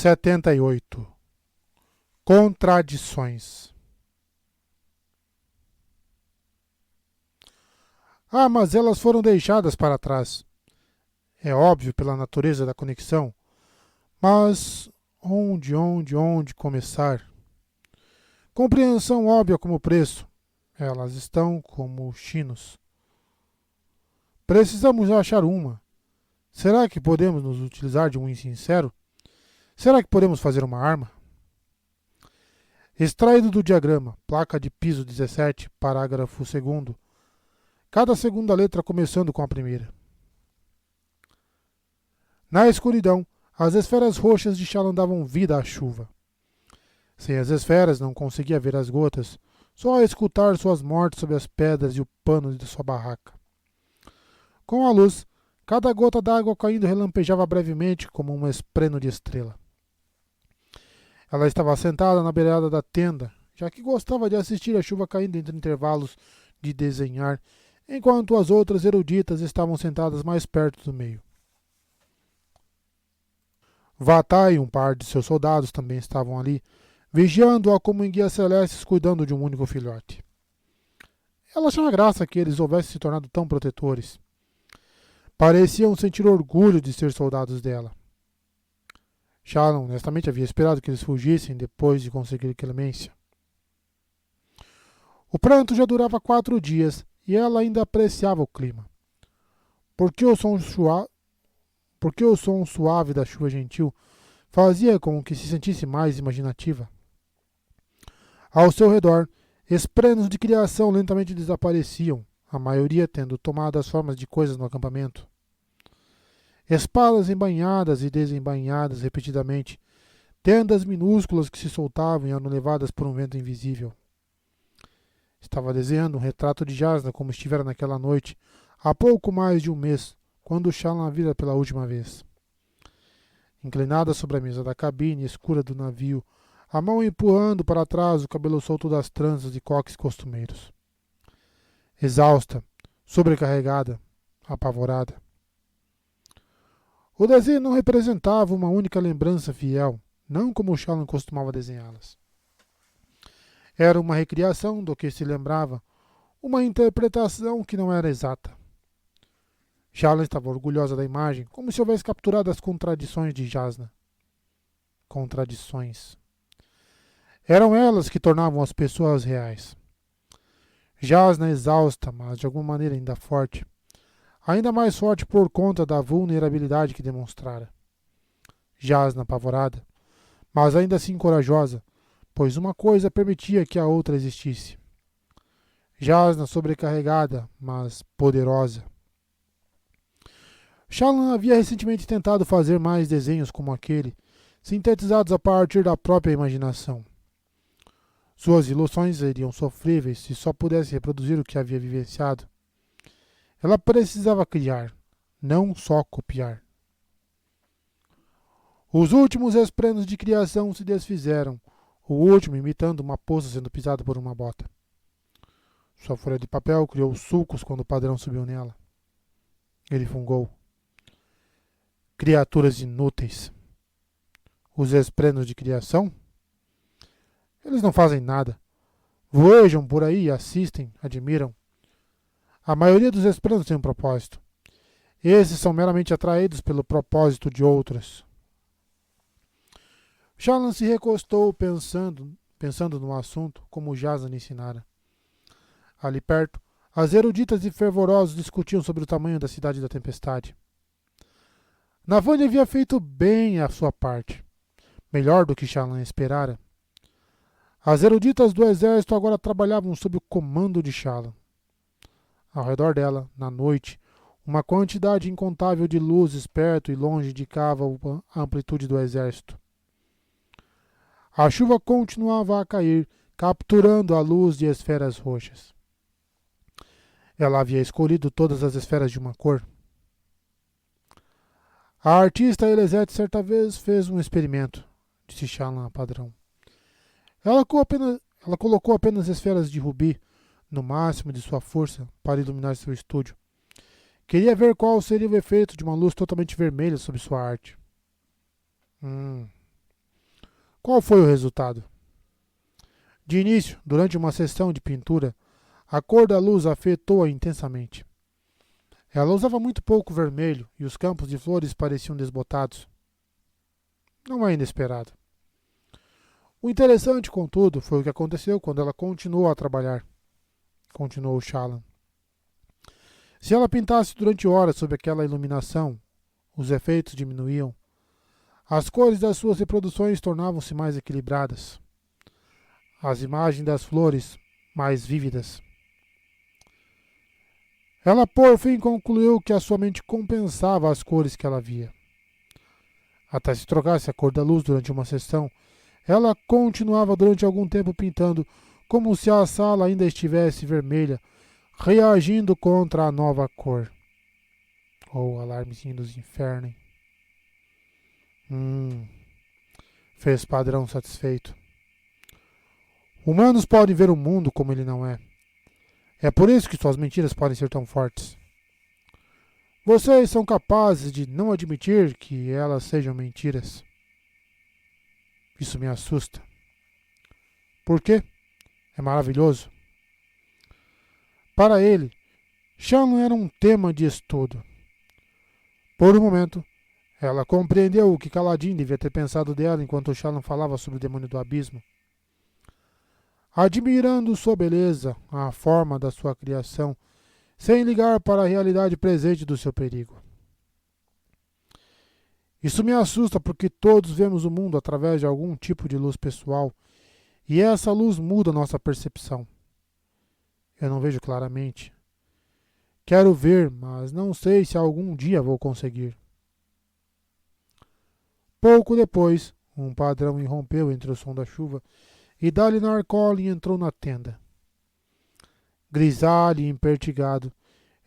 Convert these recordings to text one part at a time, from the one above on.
78. Contradições. Ah, mas elas foram deixadas para trás. É óbvio pela natureza da conexão. Mas onde começar? Compreensão óbvia como preço. Elas estão como chinos. Precisamos achar uma. Será que podemos nos utilizar de um insincero? Será que podemos fazer uma arma? Extraído do diagrama, placa de piso 17, parágrafo 2º. Cada segunda letra começando com a primeira. Na escuridão, as esferas roxas de Shallan davam vida à chuva. Sem as esferas, não conseguia ver as gotas, só a escutar suas mortes sob as pedras e o pano de sua barraca. Com a luz, cada gota d'água caindo relampejava brevemente como um espreno de estrela. Ela estava sentada na beirada da tenda, já que gostava de assistir a chuva caindo entre intervalos de desenhar, enquanto as outras eruditas estavam sentadas mais perto do meio. Vatai e um par de seus soldados também estavam ali, vigiando-a como em guias celestes cuidando de um único filhote. Ela achava graça que eles houvessem se tornado tão protetores. Pareciam sentir orgulho de ser soldados dela. Shallan honestamente havia esperado que eles fugissem depois de conseguir clemência. O pranto já durava 4 dias e ela ainda apreciava o clima. Porque o som suave da chuva gentil fazia com que se sentisse mais imaginativa. Ao seu redor, esprenos de criação lentamente desapareciam, a maioria tendo tomado as formas de coisas no acampamento. Espadas embainhadas e desembainhadas repetidamente, tendas minúsculas que se soltavam e eram levadas por um vento invisível. Estava desenhando um retrato de Jasnah como estivera naquela noite, há pouco mais de um mês, quando Shallan a vira pela última vez. Inclinada sobre a mesa da cabine escura do navio, a mão empurrando para trás o cabelo solto das tranças e coques costumeiros. Exausta, sobrecarregada, apavorada. O desenho não representava uma única lembrança fiel, não como Shallan costumava desenhá-las. Era uma recriação do que se lembrava, uma interpretação que não era exata. Shallan estava orgulhosa da imagem, como se houvesse capturado as contradições de Jasnah. Contradições. Eram elas que tornavam as pessoas reais. Jasnah exausta, mas de alguma maneira ainda forte. Ainda mais forte por conta da vulnerabilidade que demonstrara. Jasnah apavorada, mas ainda assim corajosa, pois uma coisa permitia que a outra existisse. Jasnah sobrecarregada, mas poderosa. Shallan havia recentemente tentado fazer mais desenhos como aquele, sintetizados a partir da própria imaginação. Suas ilusões seriam sofríveis se só pudesse reproduzir o que havia vivenciado. Ela precisava criar, não só copiar. Os últimos esprenos de criação se desfizeram, o último imitando uma poça sendo pisada por uma bota. Sua folha de papel criou sulcos quando o padrão subiu nela. Ele fungou. Criaturas inúteis. Os esprenos de criação? Eles não fazem nada. Voejam por aí, assistem, admiram. A maioria dos esprenos tem um propósito. Esses são meramente atraídos pelo propósito de outros. Shallan se recostou pensando no assunto, como Jasnah lhe ensinara. Ali perto, as eruditas e fervorosos discutiam sobre o tamanho da cidade da tempestade. Navani havia feito bem a sua parte, melhor do que Shallan esperara. As eruditas do exército agora trabalhavam sob o comando de Shallan. Ao redor dela, na noite, uma quantidade incontável de luzes perto e longe indicava a amplitude do exército. A chuva continuava a cair, capturando a luz de esferas roxas. Ela havia escolhido todas as esferas de uma cor. A artista Elisete certa vez fez um experimento, disse Shallan a padrão. Ela colocou apenas esferas de rubi, no máximo de sua força, para iluminar seu estúdio. Queria ver qual seria o efeito de uma luz totalmente vermelha sobre sua arte. Qual foi o resultado? De início, durante uma sessão de pintura, a cor da luz afetou-a intensamente. Ela usava muito pouco vermelho e os campos de flores pareciam desbotados. Não é inesperado. O interessante, contudo, foi o que aconteceu quando ela continuou a trabalhar, continuou Shallan. Se ela pintasse durante horas sob aquela iluminação, os efeitos diminuíam. As cores das suas reproduções tornavam-se mais equilibradas. As imagens das flores mais vívidas. Ela, por fim, concluiu que a sua mente compensava as cores que ela via. Até se trocasse a cor da luz durante uma sessão, ela continuava durante algum tempo pintando, como se a sala ainda estivesse vermelha, reagindo contra a nova cor. Ou alarmezinho dos infernos. Fez Padrão satisfeito. Humanos podem ver o mundo como ele não é. É por isso que suas mentiras podem ser tão fortes. Vocês são capazes de não admitir que elas sejam mentiras. Isso me assusta. Por quê? É maravilhoso. Para ele, Shallan era um tema de estudo. Por um momento, ela compreendeu o que Kaladin devia ter pensado dela enquanto Shallan falava sobre o demônio do abismo. Admirando sua beleza, a forma da sua criação, sem ligar para a realidade presente do seu perigo. Isso me assusta porque todos vemos o mundo através de algum tipo de luz pessoal e essa luz muda nossa percepção. Eu não vejo claramente. Quero ver, mas não sei se algum dia vou conseguir. Pouco depois, um padrão irrompeu entre o som da chuva e Dalinar Kholin entrou na tenda. Grisalho e impertigado,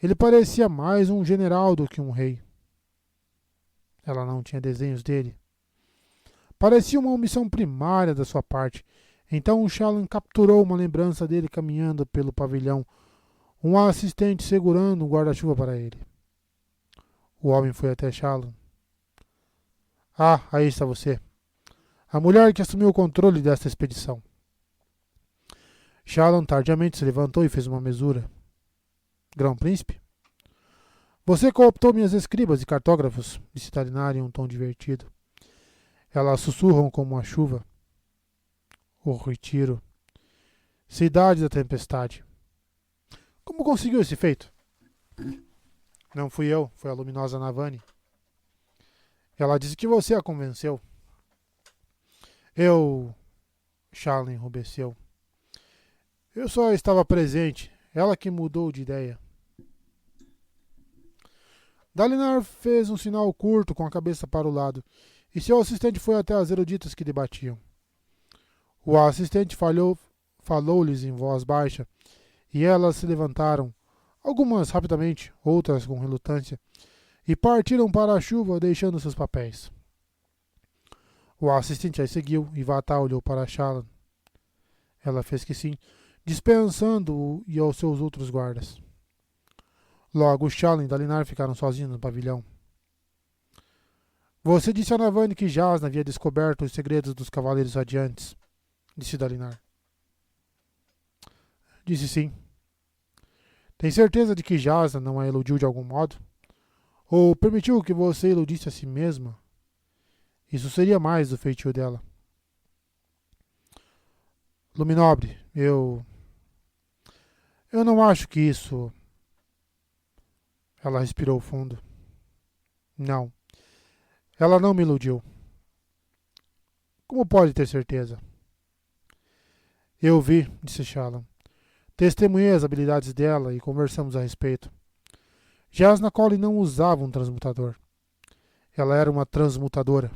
ele parecia mais um general do que um rei. Ela não tinha desenhos dele. Parecia uma omissão primária da sua parte. Então Shallan capturou uma lembrança dele caminhando pelo pavilhão, um assistente segurando um guarda-chuva para ele. O homem foi até Shallan. Ah, aí está você. A mulher que assumiu o controle desta expedição. Shallan tardiamente se levantou e fez uma mesura. Grão-príncipe? Você cooptou minhas escribas e cartógrafos, disse Dalinar em um tom divertido. Elas sussurram como a chuva. O retiro. Cidade da tempestade. Como conseguiu esse feito? Não fui eu, foi a luminosa Navani. Ela disse que você a convenceu. Shallan enrubesceu. Eu só estava presente. Ela que mudou de ideia. Dalinar fez um sinal curto com a cabeça para o lado, e seu assistente foi até as eruditas que debatiam. O assistente falou-lhes em voz baixa, e elas se levantaram, algumas rapidamente, outras com relutância, e partiram para a chuva, deixando seus papéis. O assistente as seguiu, e Vata olhou para Shallan. Ela fez que sim, dispensando-o e aos seus outros guardas. Logo, Shallan e Dalinar ficaram sozinhos no pavilhão. Você disse a Navani que Jasnah havia descoberto os segredos dos Cavaleiros Radiantes, disse Dalinar. Disse sim. Tem certeza de que Jasnah não a iludiu de algum modo? Ou permitiu que você iludisse a si mesma? Isso seria mais do feitio dela. Luminobre, eu não acho que isso... Ela respirou fundo. Não. Ela não me iludiu. Como pode ter certeza? Eu vi, disse Shallan. Testemunhei as habilidades dela e conversamos a respeito. Jasnah Kholin não usava um transmutador. Ela era uma transmutadora.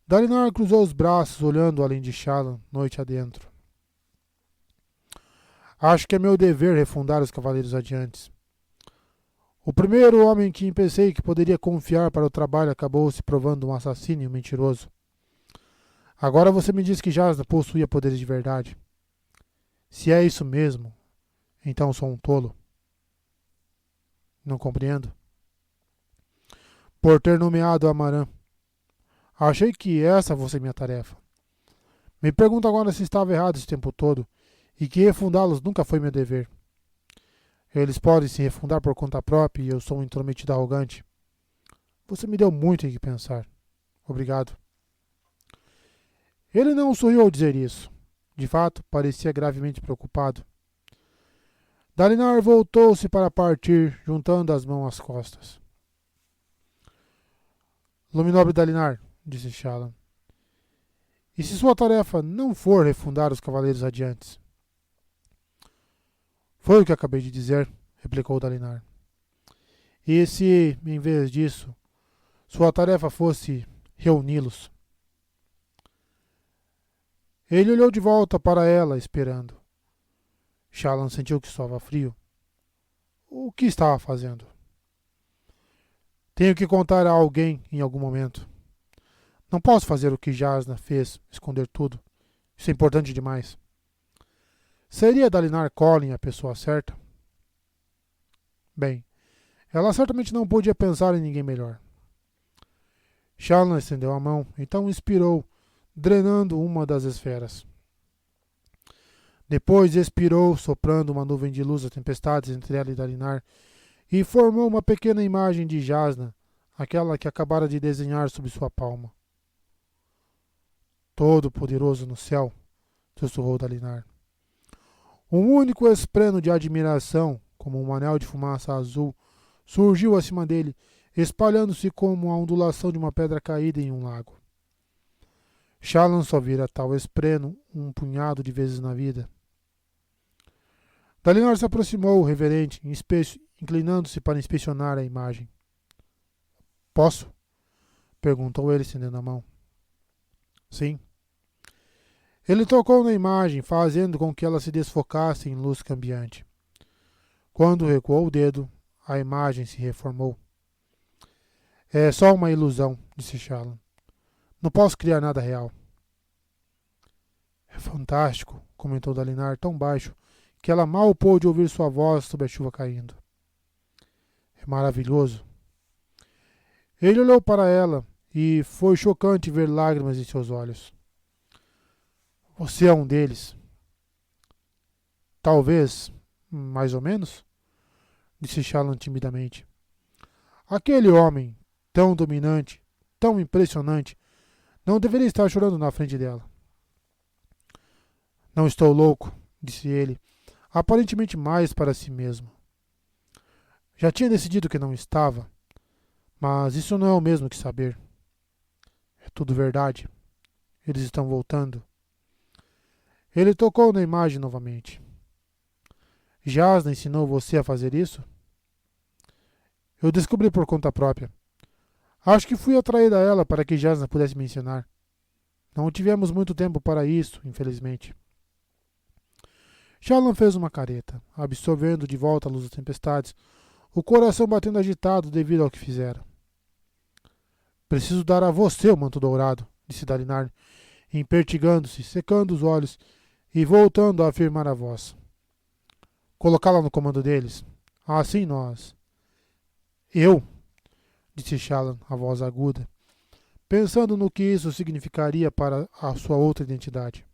Dalinar cruzou os braços, olhando além de Shallan, noite adentro. Acho que é meu dever refundar os Cavaleiros Radiantes. O primeiro homem que pensei que poderia confiar para o trabalho acabou se provando um assassino e um mentiroso. Agora você me diz que Jasnah possuía poderes de verdade. Se é isso mesmo, então sou um tolo. Não compreendo. Por ter nomeado Amaran. Achei que essa fosse minha tarefa. Me pergunto agora se estava errado esse tempo todo e que refundá-los nunca foi meu dever. Eles podem se refundar por conta própria e eu sou um intrometido arrogante. Você me deu muito em que pensar. Obrigado. Ele não sorriu ao dizer isso. De fato, parecia gravemente preocupado. Dalinar voltou-se para partir, juntando as mãos às costas. Luminobre Dalinar, disse Shallan. E se sua tarefa não for refundar os cavaleiros radiantes? Foi o que acabei de dizer, replicou Dalinar. E se, em vez disso, sua tarefa fosse reuni-los? Ele olhou de volta para ela, esperando. Shallan sentiu que estava frio. O que estava fazendo? Tenho que contar a alguém em algum momento. Não posso fazer o que Jasnah fez, esconder tudo. Isso é importante demais. Seria Dalinar Kholin a pessoa certa? Bem, ela certamente não podia pensar em ninguém melhor. Shallan estendeu a mão, então inspirou, drenando uma das esferas. Depois expirou, soprando uma nuvem de luz das tempestades entre ela e Dalinar, e formou uma pequena imagem de Jasnah, aquela que acabara de desenhar sob sua palma. Todo-poderoso no céu, sussurrou Dalinar. Um único espreno de admiração, como um anel de fumaça azul, surgiu acima dele, espalhando-se como a ondulação de uma pedra caída em um lago. Shallan só vira tal espreno um punhado de vezes na vida. Dalinar se aproximou, reverente, inclinando-se para inspecionar a imagem. Posso? Perguntou ele, estendendo a mão. Sim. Ele tocou na imagem, fazendo com que ela se desfocasse em luz cambiante. Quando recuou o dedo, a imagem se reformou. É só uma ilusão, disse Shallan. Não posso criar nada real. É fantástico, comentou Dalinar tão baixo que ela mal pôde ouvir sua voz sob a chuva caindo. É maravilhoso. Ele olhou para ela e foi chocante ver lágrimas em seus olhos. Você é um deles. Talvez, mais ou menos, disse Shallan timidamente. Aquele homem, tão dominante, tão impressionante, não deveria estar chorando na frente dela. Não estou louco, disse ele, aparentemente mais para si mesmo. Já tinha decidido que não estava, mas isso não é o mesmo que saber. É tudo verdade. Eles estão voltando. Ele tocou na imagem novamente. Jasnah ensinou você a fazer isso? Eu descobri por conta própria. Acho que fui atraída a ela para que Jasnah pudesse me ensinar. Não tivemos muito tempo para isso, infelizmente. Shallan fez uma careta, absorvendo de volta a luz das tempestades, o coração batendo agitado devido ao que fizera. Preciso dar a você o manto dourado, disse Dalinar, impertigando-se, secando os olhos e voltando a afirmar a voz. Colocá-la no comando deles. Assim nós. Eu? Disse Shallan, a voz aguda, pensando no que isso significaria para a sua outra identidade.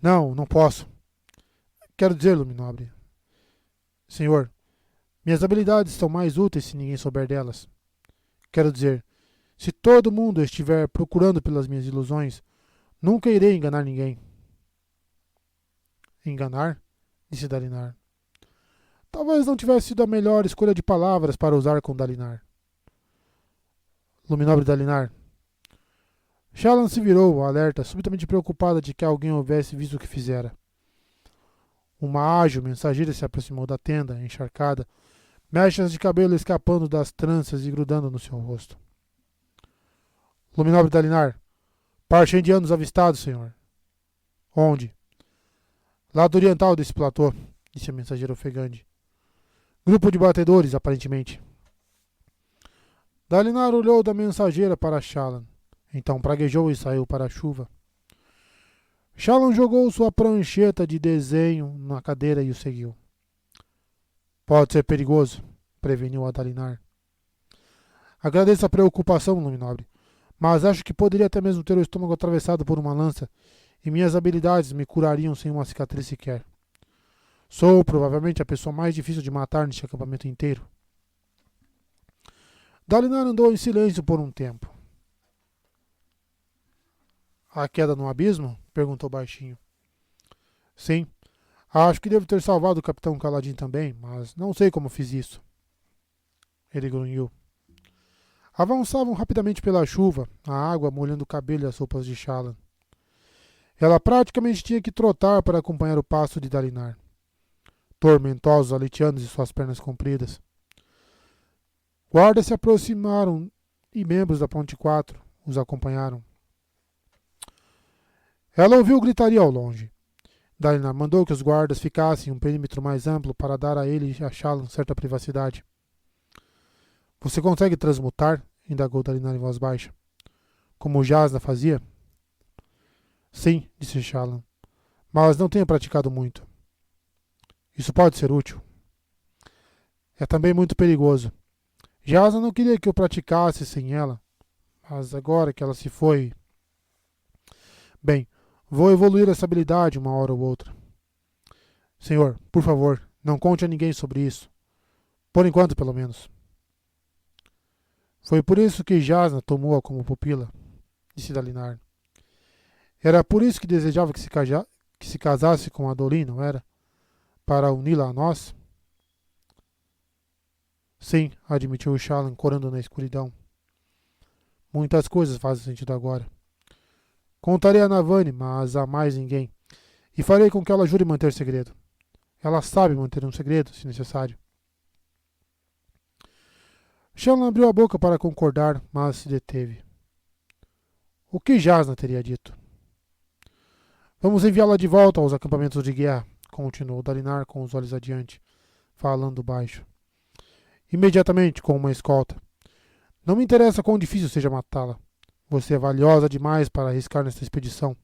Não, não posso. Quero dizer, Luminobre. Senhor, minhas habilidades são mais úteis se ninguém souber delas. Quero dizer, se todo mundo estiver procurando pelas minhas ilusões, nunca irei enganar ninguém. Enganar? Disse Dalinar. Talvez não tivesse sido a melhor escolha de palavras para usar com Dalinar. Luminobre Dalinar. Shallan se virou, alerta, subitamente preocupada de que alguém houvesse visto o que fizera. Uma ágil mensageira se aproximou da tenda, encharcada, mechas de cabelo escapando das tranças e grudando no seu rosto. Luminobre Dalinar. Par de indianos avistados, senhor. Onde? Lado oriental desse platô, disse a mensageira ofegante. Grupo de batedores, aparentemente. Dalinar olhou da mensageira para Shallan. Então praguejou e saiu para a chuva. Shallan jogou sua prancheta de desenho na cadeira e o seguiu. Pode ser perigoso, preveniu a Dalinar. Agradeço a preocupação, Luminobre. mas acho que poderia até mesmo ter o estômago atravessado por uma lança, e minhas habilidades me curariam sem uma cicatriz sequer. Sou provavelmente a pessoa mais difícil de matar neste acampamento inteiro. Dalinar andou em silêncio por um tempo. A queda no abismo? Perguntou baixinho. Sim, acho que devo ter salvado o Capitão Caladim também, mas não sei como fiz isso. Ele grunhiu. Avançavam rapidamente pela chuva, a água molhando o cabelo e as roupas de Shallan. Ela praticamente tinha que trotar para acompanhar o passo de Dalinar. Tormentosos aliteanos e suas pernas compridas. Guardas se aproximaram e membros da Ponte 4 os acompanharam. Ela ouviu gritaria ao longe. Dalinar mandou que os guardas ficassem em um perímetro mais amplo para dar a ele e a Shallan certa privacidade. Você consegue transmutar? Indagou Dalinar em voz baixa. Como Jasna fazia? Sim, disse Shallan, mas não tenho praticado muito. Isso pode ser útil. É também muito perigoso. Jasna não queria que eu praticasse sem ela, mas agora que ela se foi... Bem, vou evoluir essa habilidade uma hora ou outra. Senhor, por favor, não conte a ninguém sobre isso. Por enquanto, pelo menos. Foi por isso que Jasna tomou-a como pupila, disse Dalinar. Era por isso que desejava que se casasse com Adolin, não era? Para uni-la a nós? Sim, admitiu Shallan, corando na escuridão. Muitas coisas fazem sentido agora. Contarei a Navani, mas a mais ninguém, e farei com que ela jure manter segredo. Ela sabe manter um segredo, se necessário. Shallan abriu a boca para concordar, mas se deteve. O que Jasna teria dito? Vamos enviá-la de volta aos acampamentos de guerra, continuou Dalinar com os olhos adiante, falando baixo. Imediatamente, com uma escolta. Não me interessa quão difícil seja matá-la. Você é valiosa demais para arriscar nesta expedição.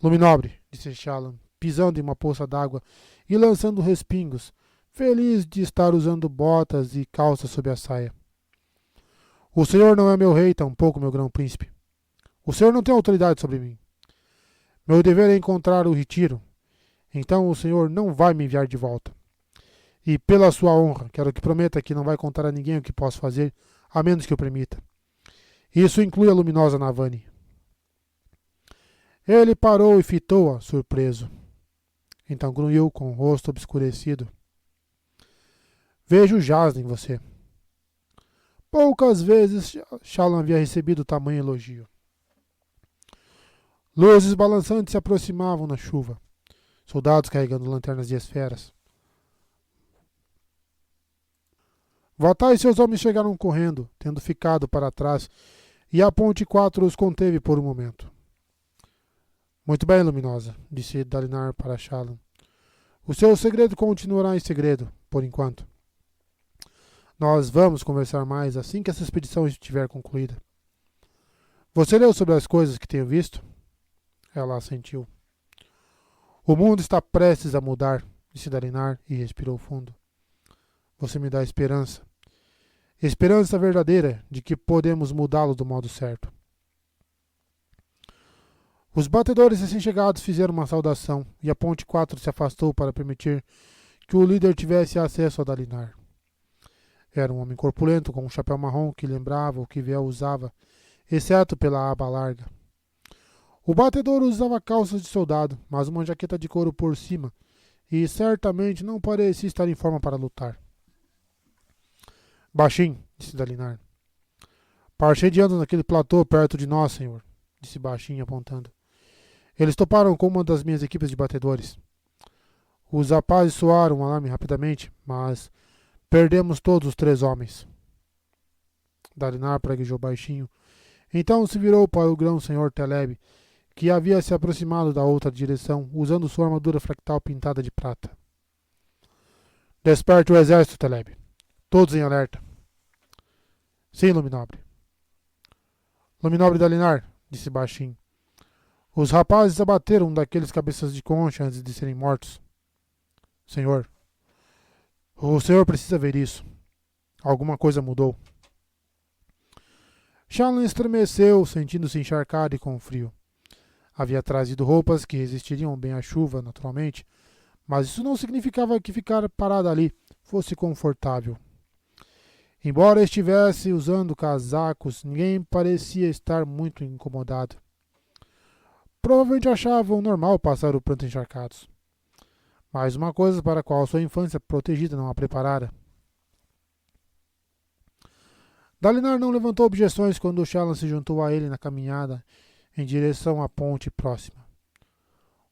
Luminobre, disse Shallan, pisando em uma poça d'água e lançando respingos, feliz de estar usando botas e calças sob a saia. O senhor não é meu rei, tampouco meu grão-príncipe. O senhor não tem autoridade sobre mim. Meu dever é encontrar o retiro. Então o senhor não vai me enviar de volta. E pela sua honra, quero que prometa que não vai contar a ninguém o que posso fazer, a menos que eu permita. Isso inclui a luminosa Navani. Ele parou e fitou-a, surpreso. Então grunhiu com o rosto obscurecido. Vejo Jasna em você. Poucas vezes Shallan havia recebido tamanho elogio. Luzes balançantes se aproximavam na chuva. Soldados carregando lanternas de esferas. Vatai e seus homens chegaram correndo, tendo ficado para trás, e a Ponte 4 os conteve por um momento. Muito bem, Luminosa, disse Dalinar para Shallan. O seu segredo continuará em segredo, por enquanto. Nós vamos conversar mais assim que essa expedição estiver concluída. Você leu sobre as coisas que tenho visto? Ela assentiu. O mundo está prestes a mudar, disse Dalinar e respirou fundo. Você me dá esperança. Esperança verdadeira de que podemos mudá-lo do modo certo. Os batedores recém-chegados fizeram uma saudação e a Ponte 4 se afastou para permitir que o líder tivesse acesso a Dalinar. Era um homem corpulento com um chapéu marrom que lembrava o que Vel usava, exceto pela aba larga. O batedor usava calças de soldado, mas uma jaqueta de couro por cima, e certamente não parecia estar em forma para lutar. Baixinho, disse Dalinar. Parchediando naquele platô perto de nós, senhor, disse Baixinho apontando. Eles toparam com uma das minhas equipes de batedores. Os rapazes soaram um alarme rapidamente, mas perdemos todos os 3 homens. Dalinar praguejou Baixinho. Então se virou para o grão-senhor Teleb, que havia se aproximado da outra direção, usando sua armadura fractal pintada de prata. Desperte o exército, Teleb. Todos em alerta. Sim, Luminobre. Luminobre Dalinar, disse Baixinho. Os rapazes abateram um daqueles cabeças de concha antes de serem mortos. Senhor, o senhor precisa ver isso. Alguma coisa mudou. Shallan estremeceu, sentindo-se encharcado e com frio. Havia trazido roupas que resistiriam bem à chuva, naturalmente, mas isso não significava que ficar parada ali fosse confortável. Embora estivesse usando casacos, ninguém parecia estar muito incomodado. Provavelmente achavam normal passar o pranto encharcados. Mais uma coisa para a qual sua infância protegida não a preparara. Dalinar não levantou objeções quando Shallan se juntou a ele na caminhada em direção à ponte próxima.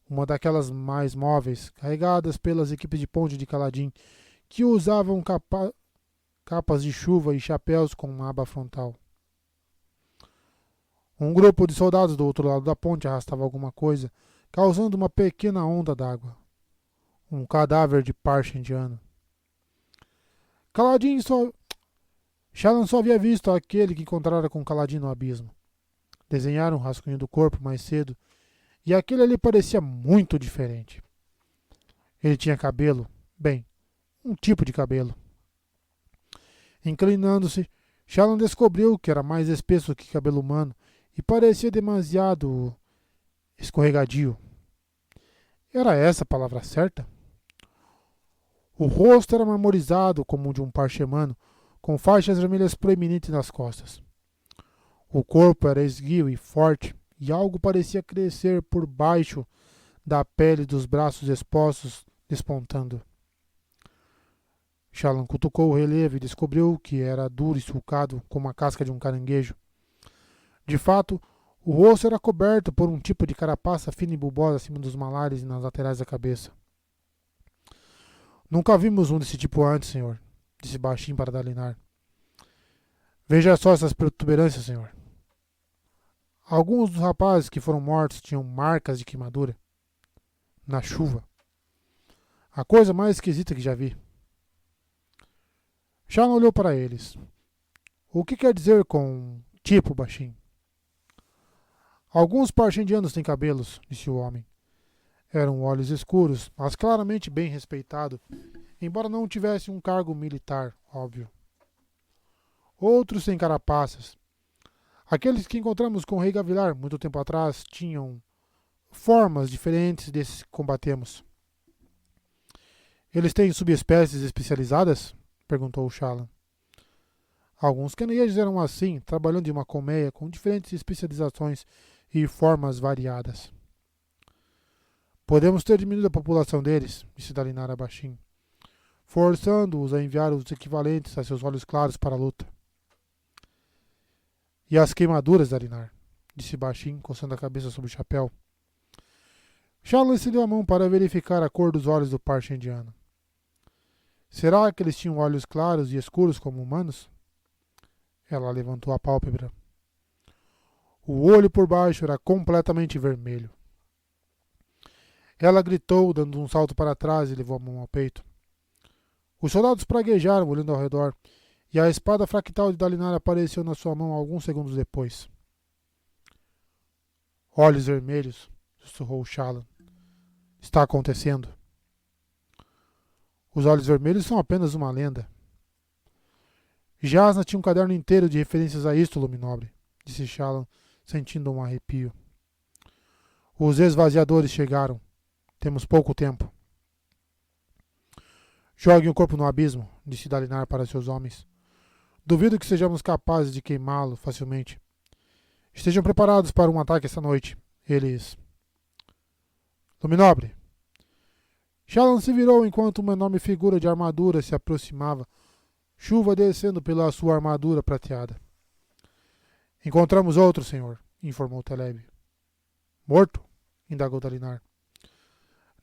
Uma daquelas mais móveis, carregadas pelas equipes de ponte de Caladim, que usavam capas de chuva e chapéus com uma aba frontal. Um grupo de soldados do outro lado da ponte arrastava alguma coisa, causando uma pequena onda d'água. Um cadáver de parche indiano. Shallan só havia visto aquele que encontrara com Caladim no abismo. Desenharam um rascunho do corpo mais cedo, e aquele ali parecia muito diferente. Ele tinha cabelo, bem, um tipo de cabelo. Inclinando-se, Shallan descobriu que era mais espesso que cabelo humano e parecia demasiado escorregadio. Era essa a palavra certa? O rosto era marmorizado como o de um parchemano, com faixas vermelhas proeminentes nas costas. O corpo era esguio e forte, e algo parecia crescer por baixo da pele dos braços expostos, despontando. Shallan cutucou o relevo e descobriu que era duro e sulcado como a casca de um caranguejo. De fato, o rosto era coberto por um tipo de carapaça fina e bulbosa acima dos malares e nas laterais da cabeça. Nunca vimos um desse tipo antes, senhor, disse baixinho para Dalinar. Veja só essas protuberâncias, senhor. Alguns dos rapazes que foram mortos tinham marcas de queimadura. Na chuva. A coisa mais esquisita que já vi. Shallan olhou para eles. O que quer dizer com tipo, baixinho? Alguns parchendianos têm cabelos, disse o homem. Eram olhos escuros, mas claramente bem respeitado, embora não tivesse um cargo militar, óbvio. Outros têm carapaças. Aqueles que encontramos com o rei Gavilar muito tempo atrás tinham formas diferentes desses que combatemos. Eles têm subespécies especializadas? Perguntou Shallan. Alguns caranguejos eram assim, trabalhando em uma colmeia com diferentes especializações e formas variadas. Podemos ter diminuído a população deles, disse Dalinar baixinho, forçando-os a enviar os equivalentes a seus olhos claros para a luta. E as queimaduras, Dalinar? Disse baixinho, coçando a cabeça sobre o chapéu. Shallan estendeu a mão para verificar a cor dos olhos do parche indiano. Será que eles tinham olhos claros e escuros como humanos? Ela levantou a pálpebra. O olho por baixo era completamente vermelho. Ela gritou, dando um salto para trás e levou a mão ao peito. Os soldados praguejaram, olhando ao redor, e a espada fractal de Dalinar apareceu na sua mão alguns segundos depois. Olhos vermelhos, sussurrou Shallan. Está acontecendo. Os olhos vermelhos são apenas uma lenda. Jasnah tinha um caderno inteiro de referências a isto, Luminobre, disse Shallan, sentindo um arrepio. Os esvaziadores chegaram. Temos pouco tempo. Joguem o corpo no abismo, disse Dalinar para seus homens. Duvido que sejamos capazes de queimá-lo facilmente. Estejam preparados para um ataque esta noite. Eles... Luminobre. Shallan se virou enquanto uma enorme figura de armadura se aproximava, chuva descendo pela sua armadura prateada. Encontramos outro, senhor, informou Taleb. Morto? Indagou Dalinar.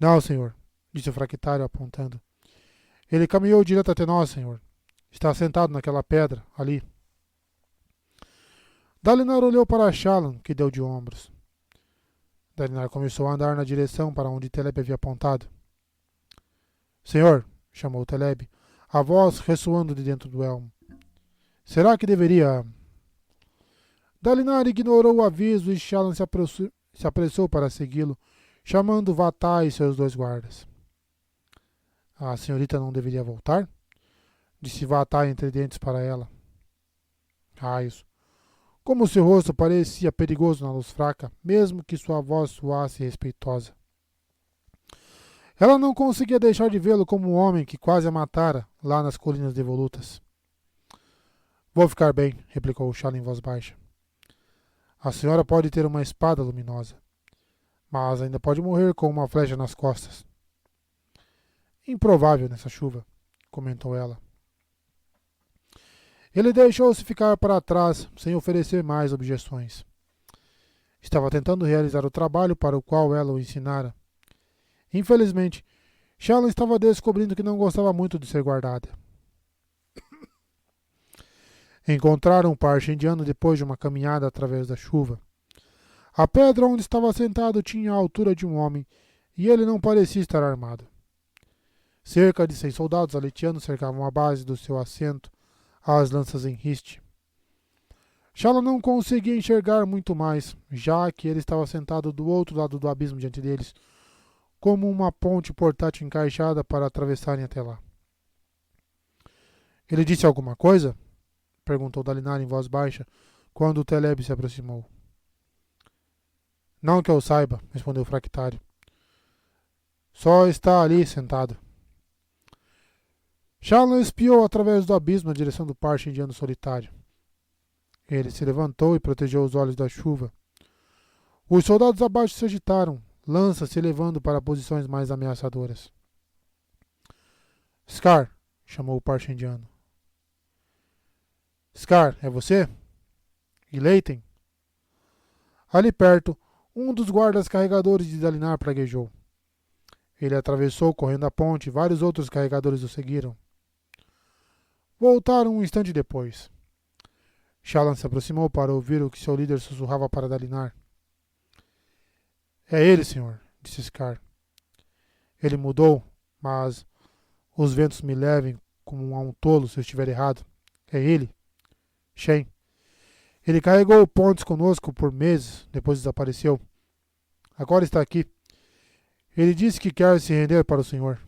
Não, senhor, disse o fractário apontando. Ele caminhou direto até nós, senhor. Está sentado naquela pedra, ali. Dalinar olhou para Shallan, que deu de ombros. Dalinar começou a andar na direção para onde Taleb havia apontado. Senhor, chamou Taleb, a voz ressoando de dentro do elmo. Será que deveria... Dalinar ignorou o aviso e Shallan se apressou para segui-lo, chamando Vattai e seus dois guardas. A senhorita não deveria voltar? Disse Vattai entre dentes para ela. Raios. como seu rosto parecia perigoso na luz fraca, mesmo que sua voz soasse respeitosa. Ela não conseguia deixar de vê-lo como um homem que quase a matara lá nas colinas devolutas. Vou ficar bem, replicou Shala em voz baixa. A senhora pode ter uma espada luminosa, mas ainda pode morrer com uma flecha nas costas. Improvável nessa chuva, comentou ela. Ele deixou-se ficar para trás, sem oferecer mais objeções. Estava tentando realizar o trabalho para o qual ela o ensinara. Infelizmente, Shala estava descobrindo que não gostava muito de ser guardada. Encontraram o parche indiano depois de uma caminhada através da chuva. A pedra onde estava sentado tinha a altura de um homem, e ele não parecia estar armado. Cerca de 100 soldados aletianos cercavam a base do seu assento, as lanças em riste. Shala não conseguia enxergar muito mais, já que ele estava sentado do outro lado do abismo diante deles, como uma ponte portátil encaixada para atravessarem até lá. Ele disse alguma coisa? Perguntou Dalinar em voz baixa, quando o Teleb se aproximou. Não que eu saiba, respondeu o Fractário. Só está ali sentado. Shala espiou através do abismo na direção do parche indiano solitário. Ele se levantou e protegeu os olhos da chuva. Os soldados abaixo se agitaram, lanças se elevando para posições mais ameaçadoras. Scar, chamou o parche indiano. Scar, é você? E Leiten? Ali perto, um dos guardas carregadores de Dalinar praguejou. Ele atravessou correndo a ponte e vários outros carregadores o seguiram. Voltaram um instante depois. Shala se aproximou para ouvir o que seu líder sussurrava para Dalinar. É ele, senhor, disse Scar. Ele mudou, mas os ventos me levem como a um tolo se eu estiver errado. É ele, Shen. Ele carregou pontes conosco por meses, depois desapareceu. Agora está aqui. Ele disse que quer se render para o senhor.